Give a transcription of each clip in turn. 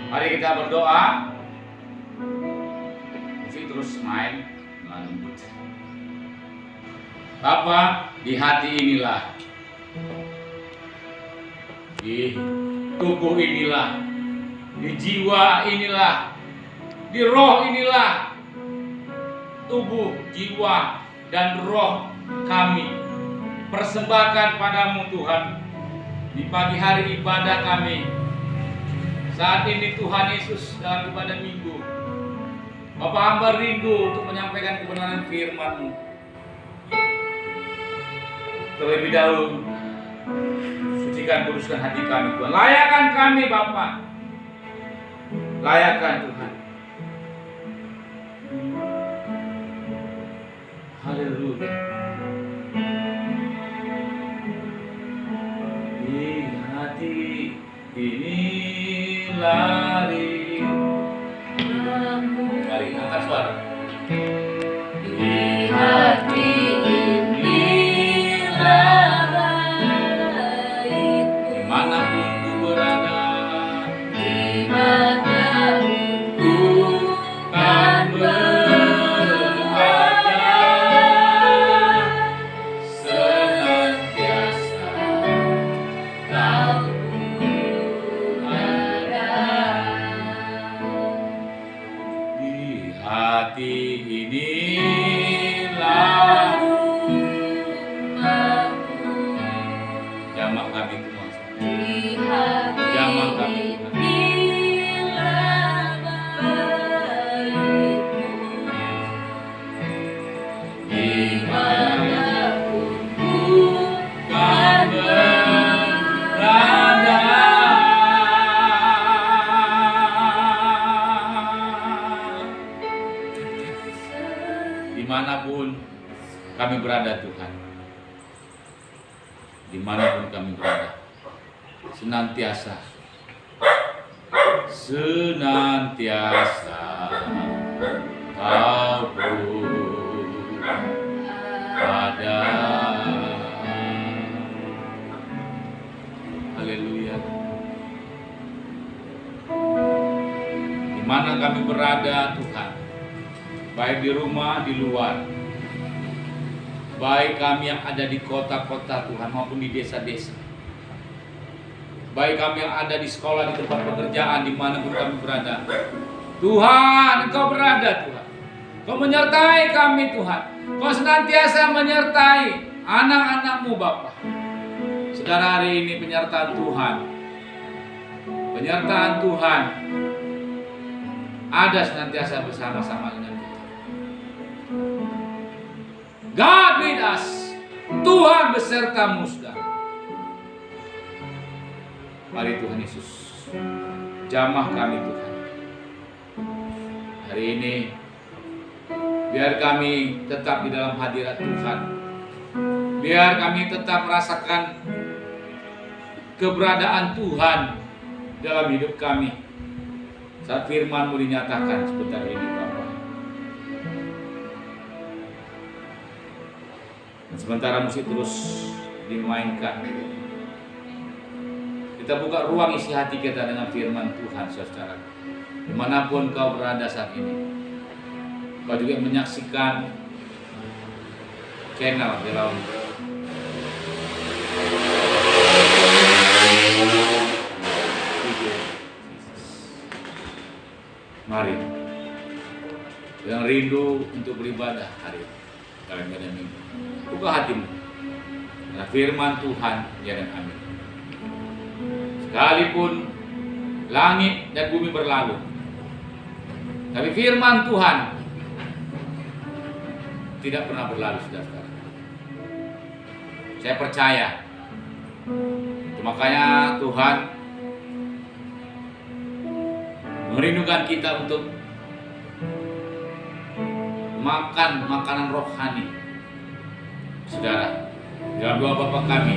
Mari kita berdoa. Musik terus main dengan lembut. Bapa, di hati inilah, di tubuh inilah, di jiwa inilah, di roh inilah, tubuh, jiwa, dan roh kami persembahkan padamu Tuhan. Di pagi hari ibadah kami saat ini Tuhan Yesus dalam ibadah minggu, Bapak hamba rindu untuk menyampaikan kebenaran firman-Mu. Terlebih dahulu, sucikan kuduskan hati kami Tuhan. Layakan kami Bapak, layakan Tuhan. Haleluya. Di hati ini lari. Mari angkat suara. Di hati ini lari. Dimanapun ku berada, dimanapun ku kan berada, senantiasa kau hati inilah jamak kami Tuhan. Jamak kami dimanapun ku kan berada, dimanapun kami berada Tuhan, dimanapun kami berada, senantiasa kau ada. Haleluya. Dimana kami berada Tuhan, baik di rumah, di luar, baik kami yang ada di kota-kota Tuhan maupun di desa-desa, baik kami yang ada di sekolah, di tempat pekerjaan, dimanapun kami berada, Tuhan Engkau berada Tuhan. Kau menyertai kami Tuhan. Kau senantiasa menyertai anak-anak-Mu Bapa. Saudara, hari ini penyertaan Tuhan ada senantiasa bersama-sama dengan kita. God with us. Tuhan besertamu saudara. Mari Tuhan Yesus, jamah kami Tuhan. Hari ini biar kami tetap di dalam hadirat Tuhan. Biar kami tetap merasakan keberadaan Tuhan dalam hidup kami saat firman-Mu dinyatakan sebentar ini Bapa. Dan sementara musik terus dimainkan, kita buka ruang isi hati kita dengan firman Tuhan saudara. Dimanapun kau berada saat ini, kau juga menyaksikan channel dalam mari yang rindu untuk beribadah hari ini dalam ibadah minggu, buka hatimu karena firman Tuhan ya dan amin. Sekalipun langit dan bumi berlalu, tapi firman Tuhan tidak pernah berlalu saudara. Saya percaya itu, makanya Tuhan merindukan kita untuk makan makanan rohani. Saudara, dalam doa Bapa kami,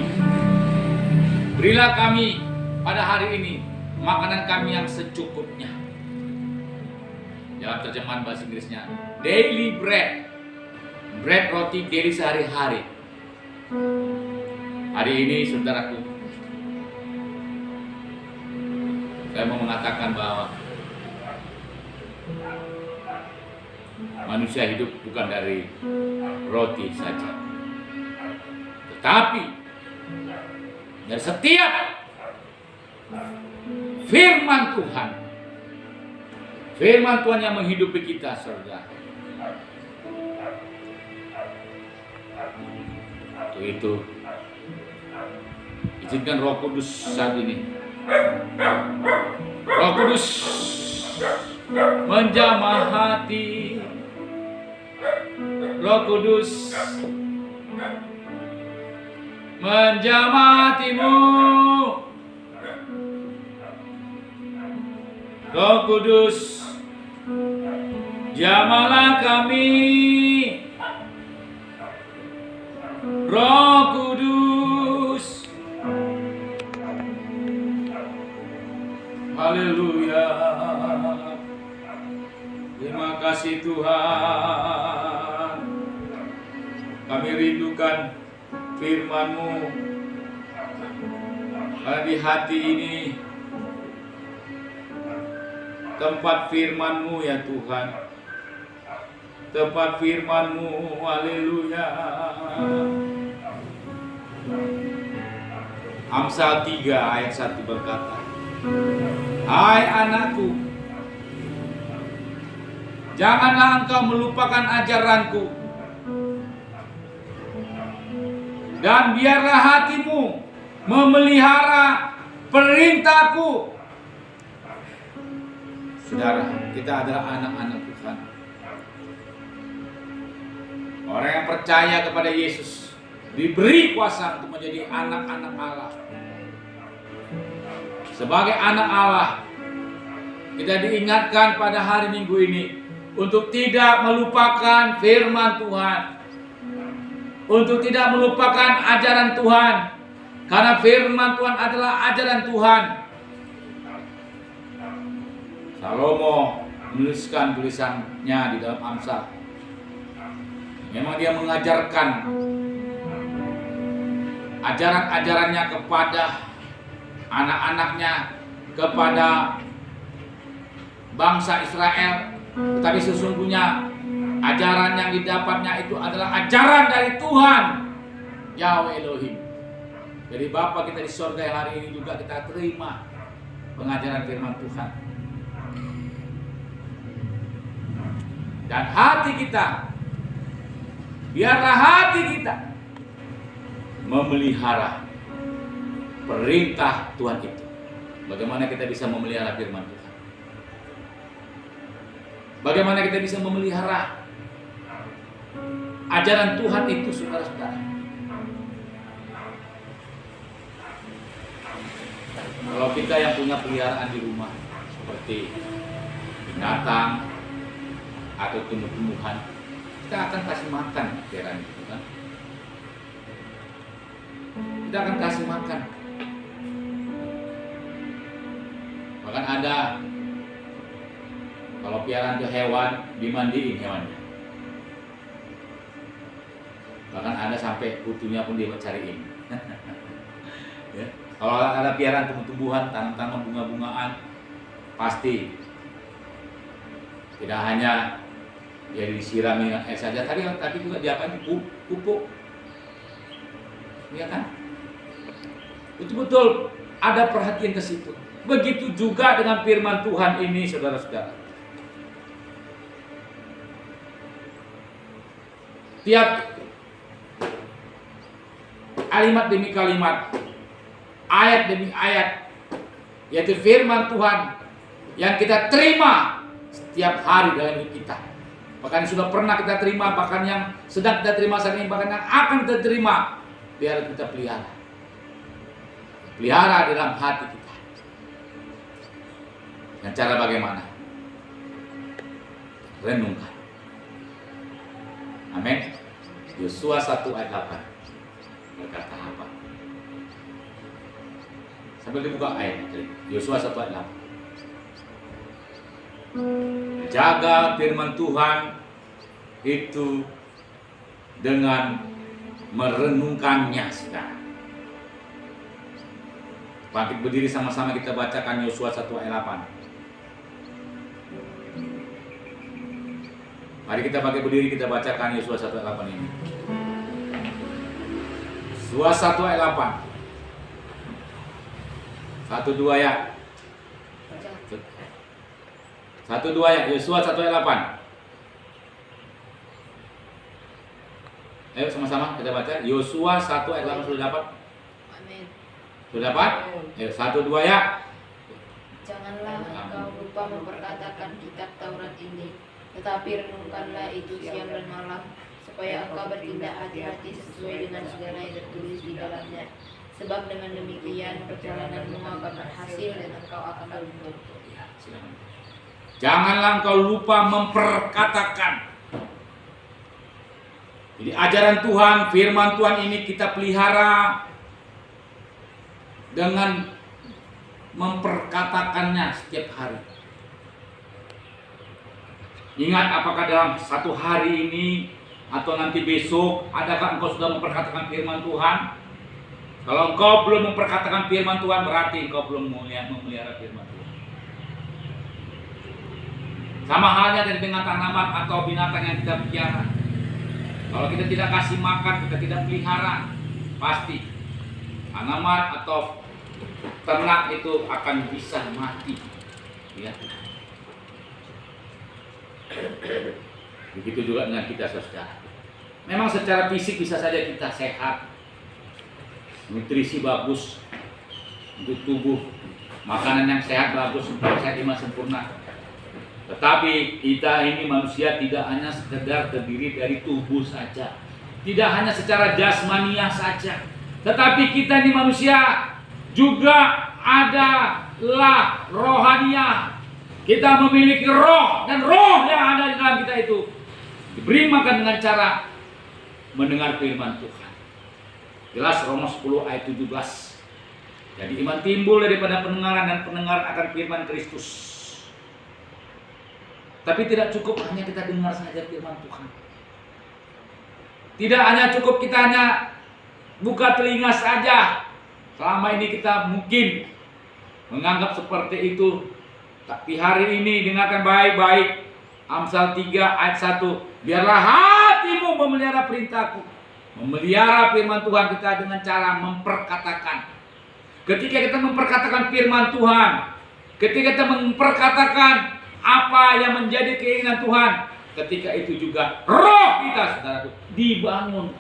berilah kami pada hari ini makanan kami yang secukupnya. Dalam terjemahan bahasa Inggrisnya, daily bread, roti daily sehari-hari. Hari ini saudaraku, Saya mau mengatakan bahwa manusia hidup bukan dari roti saja, tetapi dari setiap firman Tuhan. Firman Tuhan yang menghidupi kita, saudara. Untuk itu, izinkan Roh Kudus saat ini. Roh Kudus menjamah hati. Roh Kudus menjamah hatimu. Roh Kudus, jamalah kami. Roh Kudus. Haleluya. Terima kasih Tuhan. Kami rindukan firman-Mu. Karena di hati ini tempat firman-Mu ya Tuhan. Tempat firman-Mu. Haleluya. Amsal 3 ayat 1 berkata, hai anakku, janganlah engkau melupakan ajaranku, dan biarlah hatimu memelihara perintahku. Saudara, kita adalah anak-anak Tuhan. Orang yang percaya kepada Yesus diberi kuasa untuk menjadi anak-anak Allah. Sebagai anak Allah, kita diingatkan pada hari Minggu ini untuk tidak melupakan firman Tuhan, untuk tidak melupakan ajaran Tuhan, karena firman Tuhan adalah ajaran Tuhan. Salomo menuliskan tulisannya di dalam Amsal. Memang dia mengajarkan ajaran-ajarannya kepada anak-anaknya, kepada bangsa Israel. Tetapi sesungguhnya ajaran yang didapatnya itu adalah ajaran dari Tuhan Yahweh Elohim. Jadi Bapa kita di surga yang hari ini juga kita terima pengajaran firman Tuhan. Dan hati kita, biarlah hati kita memelihara perintah Tuhan itu. Bagaimana kita bisa memelihara firman Tuhan? Bagaimana kita bisa memelihara ajaran Tuhan itu, saudara-saudara? Kalau kita yang punya peliharaan di rumah seperti binatang atau tumbuh-tumbuhan, kita akan kasih makan peliharaan itu kan? Kita akan kasih makan. Bahkan ada, kalau piaraan itu hewan, dimandiin hewannya. Bahkan ada sampai kutunya pun dia cariin. Ya. Kalau ada piaraan tumbuh-tumbuhan, tanaman bunga-bungaan, pasti tidak hanya dia disirami air saja, tapi juga diapain, pupuk. Ya kan? Betul-betul ada perhatian ke situ. Begitu juga dengan firman Tuhan ini, saudara-saudara. Tiap kalimat demi kalimat, ayat demi ayat, yaitu firman Tuhan yang kita terima setiap hari dalam hidup kita. Bahkan yang sudah pernah kita terima, bahkan yang sedang kita terima saat ini, bahkan yang akan kita terima, biar kita pelihara. Pelihara dalam hati kita. Dan cara bagaimana? Renungkan. Amin. Yosua 1 ayat 8 berkata apa? Sambil dibuka ayat. Yosua 1 ayat 8. Jaga firman Tuhan itu dengan merenungkannya sekarang. Bangkit berdiri sama-sama kita bacakan Yosua 1 ayat 8. Mari kita bangkit berdiri kita bacakan Yosua 1 ayat 8 ini. Yosua 1 ayat 8. 1 2 ya. 1 2 ya. Yosua 1 ayat 8. Ayo sama-sama kita baca Yosua 1 ayat 8. Sudah dapat? Amin. Sudah dapat? Ayo 1 2 ya. Janganlah engkau lupa memperkatakan kitab Taurat ini, tetapi renungkanlah itu siang dan malam, supaya engkau bertindak hati-hati sesuai dengan segala yang tertulis di dalamnya. Sebab dengan demikian perjalananmu akan berhasil dan engkau akan beruntung. Janganlah engkau lupa memperkatakan. Jadi ajaran Tuhan, firman Tuhan ini kita pelihara dengan memperkatakannya setiap hari. Ingat, apakah dalam satu hari ini atau nanti besok, adakah engkau sudah memperkatakan firman Tuhan? Kalau engkau belum memperkatakan firman Tuhan, berarti engkau belum memelihara firman Tuhan. Sama halnya dengan tanaman atau binatang yang kita pelihara. Kalau kita tidak kasih makan, kita tidak pelihara, pasti tanaman atau ternak itu akan bisa mati. Ya. Begitu juga dengan kita, saudara. Memang secara fisik bisa saja kita sehat, nutrisi bagus untuk tubuh, makanan yang sehat bagus untuk sehat iman sempurna. Tetapi kita ini manusia tidak hanya sekedar terdiri dari tubuh saja, tidak hanya secara jasmania saja, tetapi kita ini manusia juga adalah rohania. Kita memiliki roh, dan roh yang ada di dalam kita itu diberi makan dengan cara mendengar firman Tuhan. Jelas Roma 10 ayat 17. Jadi iman timbul daripada pendengaran, dan pendengaran akan firman Kristus. Tapi tidak cukup hanya kita dengar saja firman Tuhan. Tidak hanya cukup kita hanya buka telinga saja. Selama ini kita mungkin menganggap seperti itu. Tapi hari ini dengarkan baik-baik. Amsal 3 ayat 1. Biarlah hatimu memelihara perintahku. Memelihara firman Tuhan kita dengan cara memperkatakan. Ketika kita memperkatakan firman Tuhan, ketika kita memperkatakan apa yang menjadi keinginan Tuhan, ketika itu juga roh kita, saudaraku, dibangun.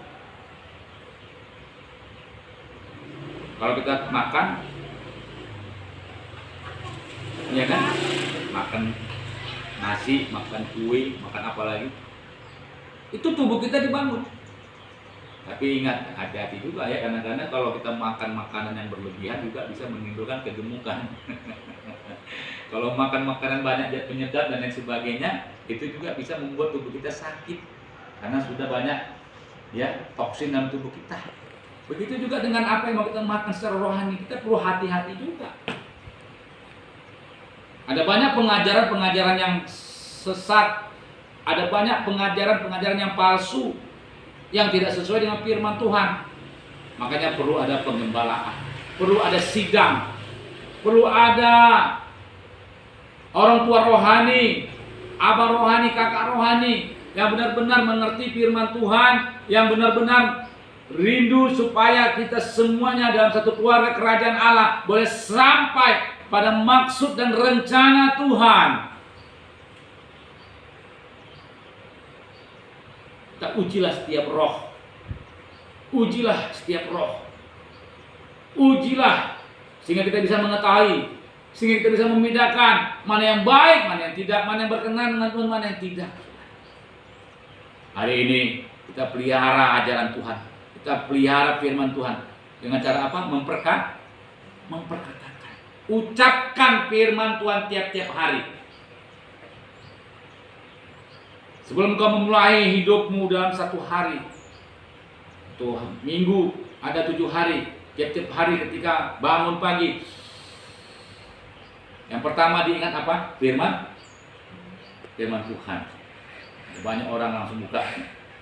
Kalau kita makan, ya kan, makan nasi, makan kue, makan apa lagi, itu tubuh kita dibangun. Tapi ingat, hati-hati juga ya, kadang-kadang kalau kita makan makanan yang berlebihan juga bisa menimbulkan kegemukan. Kalau makan makanan banyak zat penyedap dan lain sebagainya, itu juga bisa membuat tubuh kita sakit karena sudah banyak ya toksin dalam tubuh kita. Begitu juga dengan apa yang mau kita makan secara rohani, kita perlu hati-hati juga. Ada banyak pengajaran-pengajaran yang sesat, ada banyak pengajaran-pengajaran yang palsu, yang tidak sesuai dengan firman Tuhan. Makanya perlu ada pengembalaan, perlu ada sidang, perlu ada orang tua rohani, abah rohani, kakak rohani yang benar-benar mengerti firman Tuhan, yang benar-benar rindu supaya kita semuanya dalam satu keluarga kerajaan Allah boleh sampai pada maksud dan rencana Tuhan. Kita ujilah setiap roh, ujilah setiap roh, ujilah sehingga kita bisa mengetahui, sehingga kita bisa membedakan mana yang baik, mana yang tidak, mana yang berkenan dengan Tuhan, mana yang tidak. Hari ini kita pelihara ajaran Tuhan, kita pelihara firman Tuhan dengan cara apa? Memperkatakan. Ucapkan firman Tuhan tiap-tiap hari. Sebelum kau memulai hidupmu dalam satu hari, Tuhan, minggu ada 7 hari, tiap-tiap hari ketika bangun pagi, yang pertama diingat apa? Firman Tuhan. Banyak orang langsung buka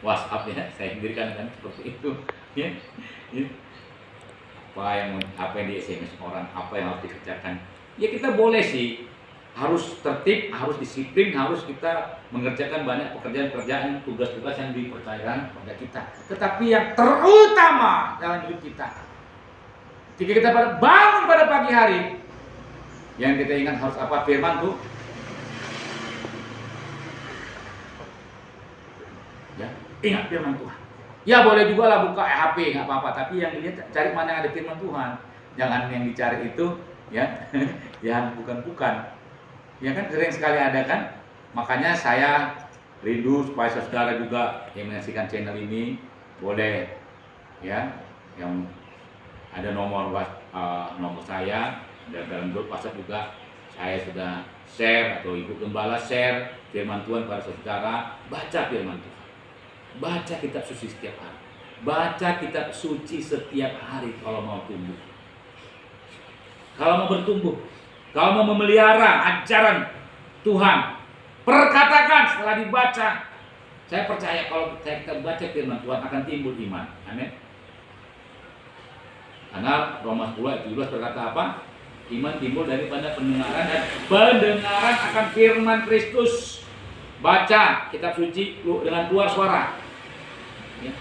WhatsApp ya, saya sendiri kan seperti itu. Ya. apa yang di SMS orang, apa yang harus dikerjakan. Ya kita boleh sih, harus tertib, harus disiplin, harus kita mengerjakan banyak pekerjaan-pekerjaan, tugas-tugas yang dipercayakan kepada kita. Tetapi yang terutama dalam hidup kita, ketika kita bangun pada pagi hari, yang kita ingat harus apa? Firman tuh. Ya, ingat firman Tuhan. Ya boleh juga lah buka HP, nggak apa-apa. Tapi yang dilihat cari mana yang ada firman Tuhan. Jangan yang dicari itu ya, yang bukan-bukan. Ya kan sering sekali ada kan. Makanya saya rindu supaya saudara juga yang menyaksikan channel ini boleh ya, yang ada nomor saya dalam grup WhatsApp juga saya sudah share atau Ibu Gembala share firman Tuhan pada saudara. Baca firman Tuhan. Baca kitab suci setiap hari. Baca kitab suci setiap hari kalau mau tumbuh. Kalau mau bertumbuh. Kalau mau memelihara ajaran Tuhan. Perkatakan setelah dibaca. Saya percaya kalau kita baca firman Tuhan akan timbul iman. Amin. Karena Roma 10 ayat 17 berkata apa? Iman timbul daripada pendengaran dan pendengaran akan firman Kristus. Baca kitab suci dengan keluar suara. Ya.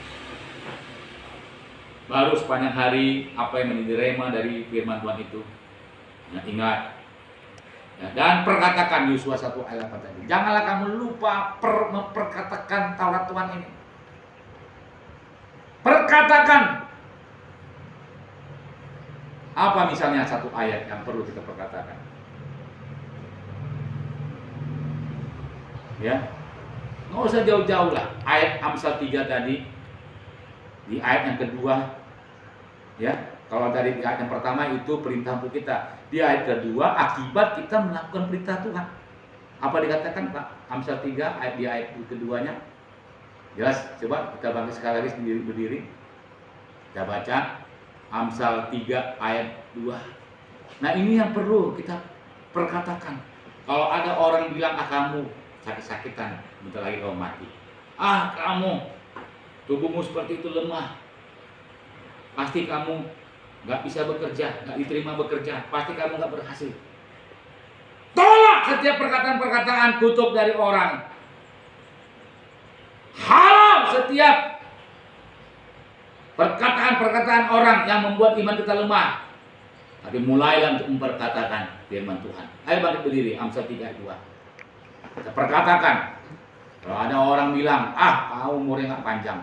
Baru sepanjang hari apa yang menjadi rema dari firman Tuhan itu. Nah, ingat. Ya, dan perkatakan Yosua 1 ayat 8 tadi. Janganlah kamu lupa memperkatakan Taurat Tuhan ini. Perkatakan. Apa misalnya satu ayat yang perlu kita perkatakan? Ya, nggak usah jauh-jauh lah. Ayat Amsal 3 tadi, di ayat yang kedua, ya. Kalau dari ayat yang pertama itu perintah untuk kita, di ayat kedua akibat kita melakukan perintah Tuhan. Apa dikatakan Pak? Amsal 3 ayat di ayat keduanya. Jelas, coba kita bangkit sekali lagi berdiri. Kita baca Amsal 3 ayat 2. Nah ini yang perlu kita perkatakan. Kalau ada orang bilang kamu sakit-sakitan, bentar lagi kamu mati. Kamu tubuhmu seperti itu lemah. Pasti kamu nggak bisa bekerja, nggak diterima bekerja. Pasti kamu nggak berhasil. Tolak setiap perkataan-perkataan kutuk dari orang. Halau setiap perkataan-perkataan orang yang membuat iman kita lemah. Tapi mulailah untuk memperkatakan firman Tuhan. Ayo bangkit berdiri, Amsal 3 ayat 2. Kita perkatakan. Kalau ada orang bilang, kau umurnya nggak panjang.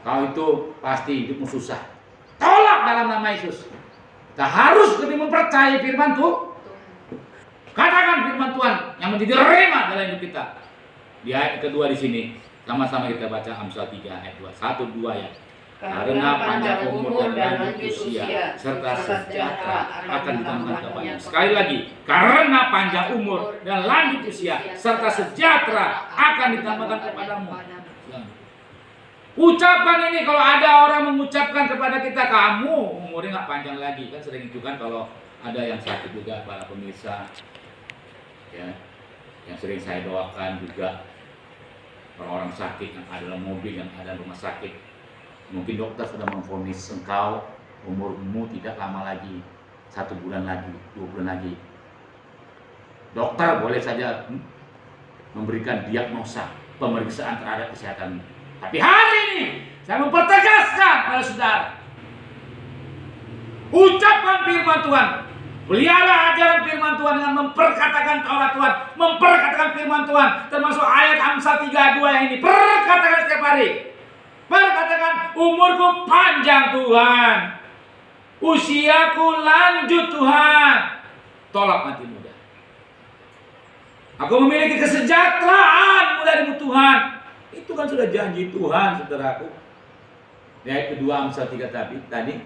Kau itu pasti hidupmu susah. Tolak dalam nama Yesus. Kita harus lebih mempercayai firman Tuhan. Katakan firman Tuhan yang menjadi rema dalam hidup kita. Di ayat kedua di sini, sama-sama kita baca Amsal 3 ayat 2. 1, 2 ya. Karena panjang umur dan lanjut usia serta sejahtera akan ditambahkan kepadamu. Sekali lagi, karena panjang umur dan lanjut usia serta sejahtera akan ditambahkan kepadamu. Ucapan ini kalau ada orang mengucapkan kepada kita, kamu umurnya nggak panjang lagi, kan sering itu kan kalau ada yang sakit juga para pemirsa, ya, yang sering saya doakan juga orang-orang sakit yang ada dalam mobil, yang ada di rumah sakit. Mungkin dokter sudah memvonis engkau umurmu tidak lama lagi, 1 bulan lagi, 2 bulan lagi. Dokter boleh saja memberikan diagnosa, pemeriksaan terhadap kesehatanmu. Tapi hari ini saya mempertegaskan pada saudara, ucapan firman Tuhan, pelihara ajaran firman Tuhan dengan memperkatakan Taurat Tuhan, memperkatakan firman Tuhan, termasuk ayat Amsal 3:2 yang ini. Perkatakan setiap hari. Perkatakan, umurku panjang Tuhan, usiaku lanjut Tuhan. Tolak mati muda. Aku memiliki kesejahteraan darimu Tuhan. Itu kan sudah janji Tuhan, saudaraku. Ayat kedua Amsal 3 tadi.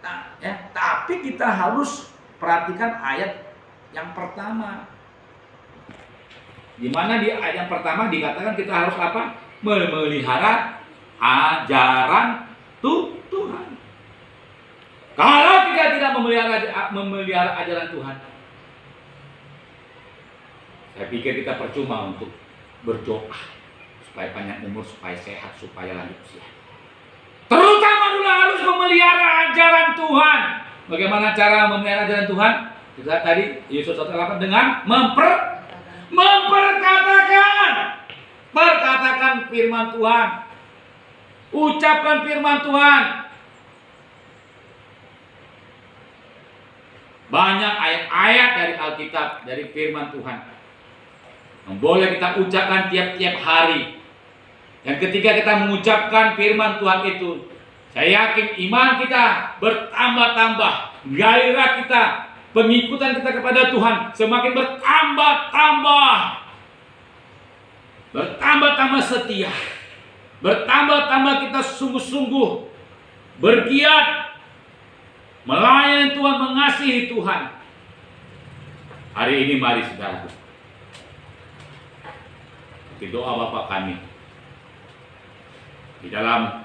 Nah, ya, tapi kita harus perhatikan ayat yang pertama. Di mana di ayat yang pertama dikatakan kita harus apa? Memelihara ajaran Tuhan. Kalau tidak memelihara ajaran Tuhan, saya pikir kita percuma untuk berdoa supaya panjang umur, supaya sehat, supaya lanjut usia. Terutama dulu harus memelihara ajaran Tuhan. Bagaimana cara memelihara ajaran Tuhan? Kita tadi Yesus 1:8 dengan memperkatakan. Perkatakan firman Tuhan. Ucapkan firman Tuhan. Banyak ayat-ayat dari Alkitab, dari firman Tuhan yang boleh kita ucapkan tiap-tiap hari. Dan ketika kita mengucapkan firman Tuhan itu, saya yakin iman kita bertambah-tambah, gairah kita, pengikutan kita kepada Tuhan semakin bertambah-tambah. Bertambah-tambah setia. Bertambah-tambah kita sungguh-sungguh bergiat melayani Tuhan, mengasihi Tuhan. Hari ini mari saudaraku, di doa Bapa kami, di dalam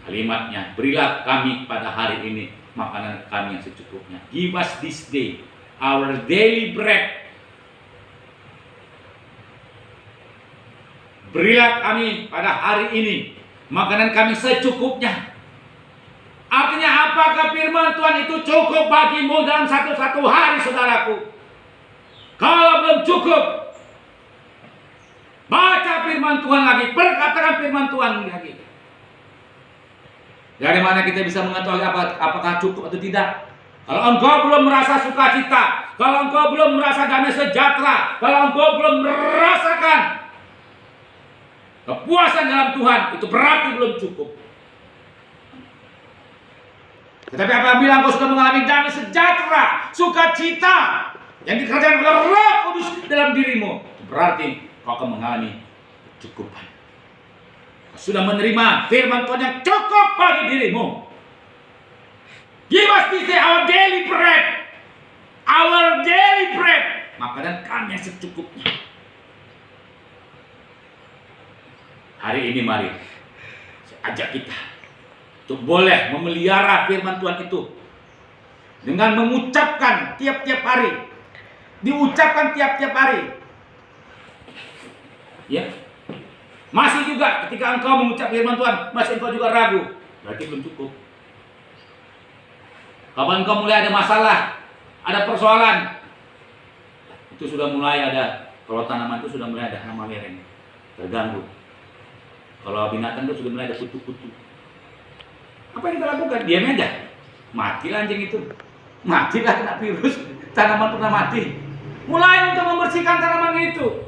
kalimatnya, berilah kami pada hari ini makanan kami yang secukupnya. Give us this day our daily bread. Berilah kami pada hari ini makanan kami secukupnya. Artinya apakah firman Tuhan itu cukup bagimu dalam satu hari, saudaraku? Kalau belum cukup, baca firman Tuhan lagi, perkatakan firman Tuhan lagi. Dari mana kita bisa mengetahui apakah cukup atau tidak? Kalau engkau belum merasa sukacita, kalau engkau belum merasa damai sejahtera, kalau engkau belum merasakan kepuasan dalam Tuhan, itu berarti belum cukup. Tetapi apabila engkau sudah mengalami damai sejahtera, sukacita yang dikerjakan oleh Roh Kudus dalam dirimu, itu berarti kau akan mengalami kecukupan. Kau sudah menerima firman Tuhan yang cukup bagi dirimu. Give us this day our daily bread. Our daily bread. Makanan kami yang secukupnya. Hari ini mari saya ajak kita untuk boleh memelihara firman Tuhan itu dengan mengucapkan tiap-tiap hari. Diucapkan tiap-tiap hari. Ya. Masih juga ketika engkau mengucap firman Tuhan, masih engkau juga ragu, berarti belum cukup. Kapan engkau mulai ada masalah, ada persoalan, itu sudah mulai ada. Kalau tanaman itu sudah mulai ada hama lereng, terganggu. Kalau binatang itu sudah mulai ada kutu-kutu. Apa yang kita lakukan? Diam aja. Matilah anjing itu. Matilah kena virus. Tanaman pernah mati. Mulai untuk membersihkan tanaman itu.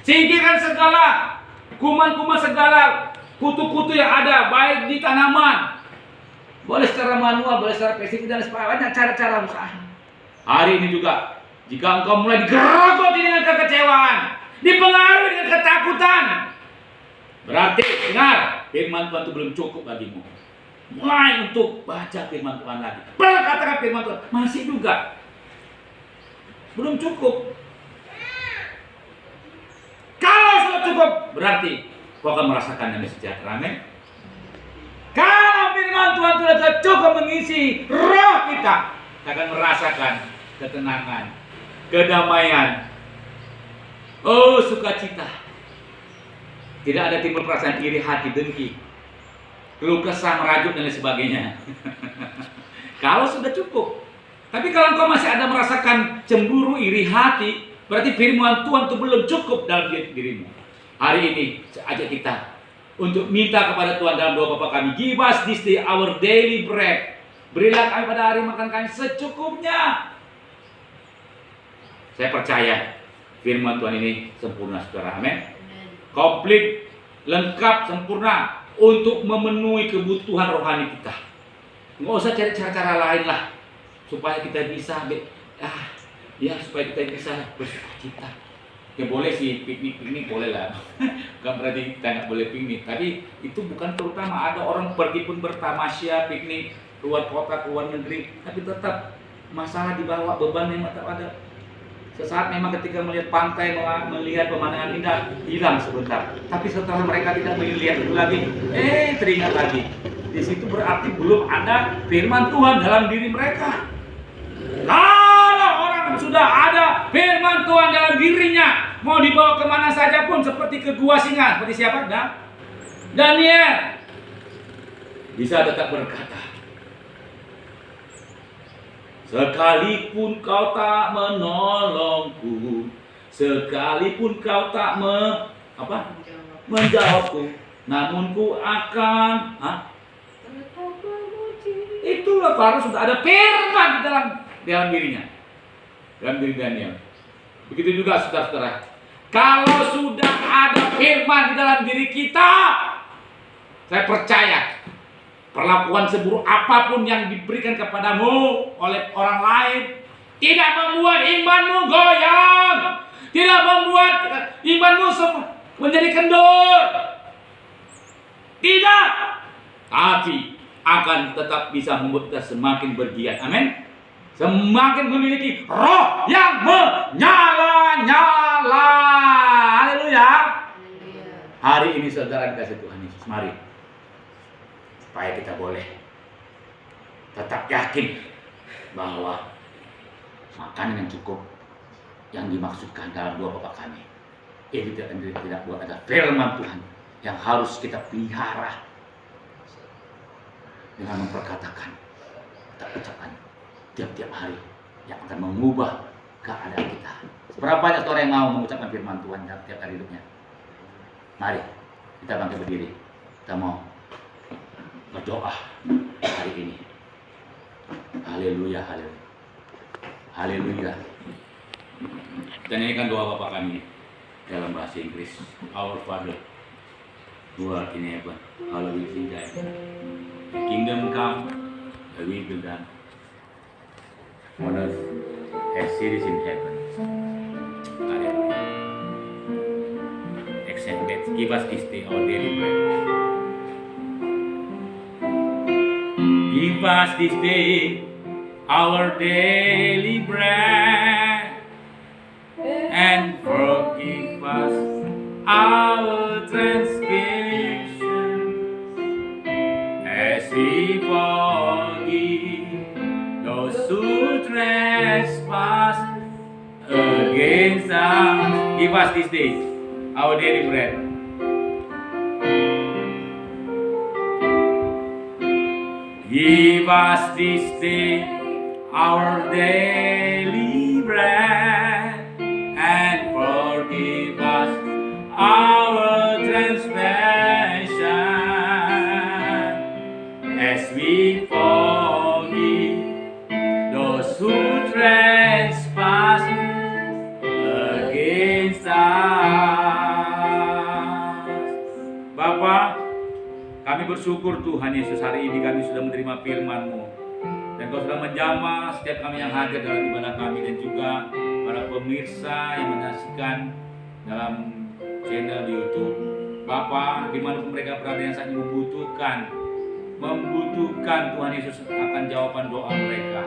Singkirkan segala kuman-kuman, segala kutu-kutu yang ada, baik di tanaman. Boleh secara manual, boleh secara pestisida, dan sebagainya, cara-cara usaha. Hari ini juga, jika engkau mulai digerogoti dengan kekecewaan, dipengaruhi dengan ketakutan, berarti dengar, firman Tuhan itu belum cukup bagimu. Mulai untuk baca firman Tuhan lagi. Perkatakan firman Tuhan, masih juga belum cukup. Kalau sudah cukup, berarti kau akan merasakan damai sejahtera. Amin. Kalau firman Tuhan sudah cukup mengisi roh kita, kita akan merasakan ketenangan, kedamaian, sukacita. Tidak ada timbul perasaan iri hati, dengki, keluh kesah, merajuk, dan lain sebagainya. Kalau sudah cukup. Tapi kalau engkau masih ada merasakan cemburu, iri hati, berarti firman Tuhan itu belum cukup dalam dirimu. Hari ini saya ajak kita untuk minta kepada Tuhan dalam doa Bapa kami, give us this day our daily bread. Berilah kami pada hari makan kami secukupnya. Saya percaya firman Tuhan ini sempurna, saudara. Amin. Komplit, lengkap, sempurna untuk memenuhi kebutuhan rohani kita. Nggak usah cari cara-cara lain lah supaya kita bisa supaya kita bisa bersukacita. Ya boleh sih, piknik boleh lah. Bukan berarti kita nggak boleh piknik, tapi itu bukan terutama. Ada orang pergi pun bertamasya, piknik keluar kota, keluar negeri, tapi tetap masalah dibawa, beban yang tetap ada. Sesaat memang ketika melihat pantai, melihat pemandangan indah, hilang sebentar. Tapi setelah mereka tidak melihat itu lagi, teringat lagi. Di situ berarti belum ada firman Tuhan dalam diri mereka. Kalau orang sudah ada firman Tuhan dalam dirinya, mau dibawa kemana saja pun, seperti ke gua singa, seperti siapa? Daniel. bisa tetap berkata, sekalipun kau tak menolongku, sekalipun kau tak menjawabku, namun ku akan itulah karena sudah ada firman di dalam dirinya, dalam diri Daniel. Begitu juga saudara-saudara, kalau sudah ada firman di dalam diri kita, saya percaya perlakuan seburuk apapun yang diberikan kepadamu oleh orang lain tidak membuat imanmu goyang, tidak membuat imanmu menjadi kendur. Tidak, tapi akan tetap bisa membuat kita semakin bergiat. Amin. Semakin memiliki roh yang menyala-nyala. Haleluya. Hari ini saudara dikasih Tuhan Yesus, mari supaya kita boleh tetap yakin bahwa makanan yang cukup yang dimaksudkan dalam doa Bapa kami itu tidak buat ada firman Tuhan yang harus kita pelihara dengan memperkatakan, kita ucapkan tiap-tiap hari yang akan mengubah keadaan kita. Berapa banyak orang yang mau mengucapkan firman Tuhan tiap hari hidupnya? Mari kita bangkit berdiri, kita mau berdoa hari ini. Haleluya, haleluya, haleluya. Kita nyanyikan doa Bapa kami dalam bahasa Inggris. Our Father who art in heaven, hallowed be thy name. The kingdom come, thy will be done on earth as it is in heaven. Hallelujah. Accept that. Give us this day our daily bread. Give us this day our daily bread, and forgive us our transgressions, as we forgive those who trespass against us. Give us this day our daily bread. Give us this day our daily bread, and forgive us our transgression, as we forgive those who trespass against us. Bapa, kami bersyukur Tuhan Yesus, hari ini kami sudah menerima firman-Mu, dan Kau sudah menjamah setiap kami yang hadir dalam ibadah kami, dan juga para pemirsa yang menyaksikan dalam channel YouTube. Bapa, dimanapun mereka berada yang saat ini membutuhkan Tuhan Yesus akan jawaban doa mereka.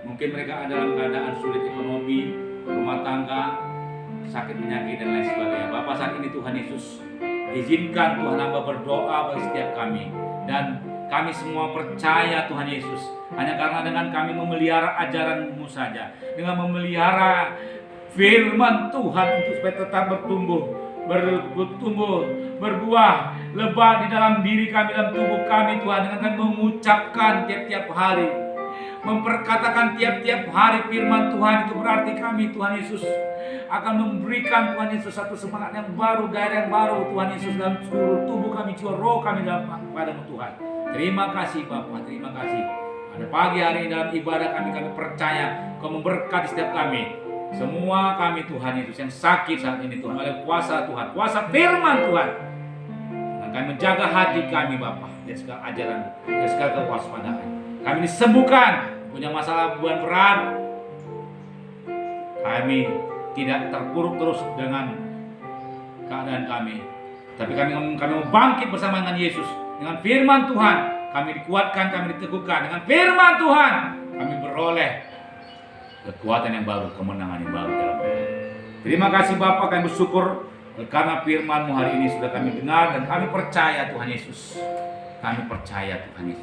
Mungkin mereka ada dalam keadaan sulit ekonomi, rumah tangga, sakit penyakit dan lain sebagainya. Bapa, saat ini Tuhan Yesus, izinkan Tuhan hamba berdoa bagi setiap kami, dan kami semua percaya Tuhan Yesus, hanya karena dengan kami memelihara ajaran-Mu saja, dengan memelihara firman Tuhan untuk supaya tetap bertumbuh, berbuah, lebat di dalam diri kami, dalam tubuh kami Tuhan, dengan kami mengucapkan tiap-tiap hari, memperkatakan tiap-tiap hari firman Tuhan, itu berarti kami Tuhan Yesus akan memberikan Tuhan Yesus satu semangat yang baru, gairah yang baru Tuhan Yesus dalam seluruh tubuh kami, jiwa roh kami dalam padamu Tuhan. Terima kasih Bapa, terima kasih. Pada pagi hari ini dalam ibadah kami percaya Kau memberkati setiap kami, semua kami Tuhan Yesus yang sakit saat ini Tuhan, oleh kuasa Tuhan, kuasa firman Tuhan. Dan kami menjaga hati kami Bapa dari segala ajaran, dari segala kewaspadaan. Kami disembuhkan, punya masalah beban berat. Kami tidak terpuruk terus dengan keadaan kami, tapi kami mau bangkit bersama dengan Yesus, dengan firman Tuhan. Kami dikuatkan, kami diteguhkan dengan firman Tuhan. Kami beroleh kekuatan yang baru, kemenangan yang baru dalam Tuhan. Terima kasih Bapa, kami bersyukur karena firman-Mu hari ini sudah kami dengar, dan kami percaya Tuhan Yesus. Kami percaya Tuhan Yesus.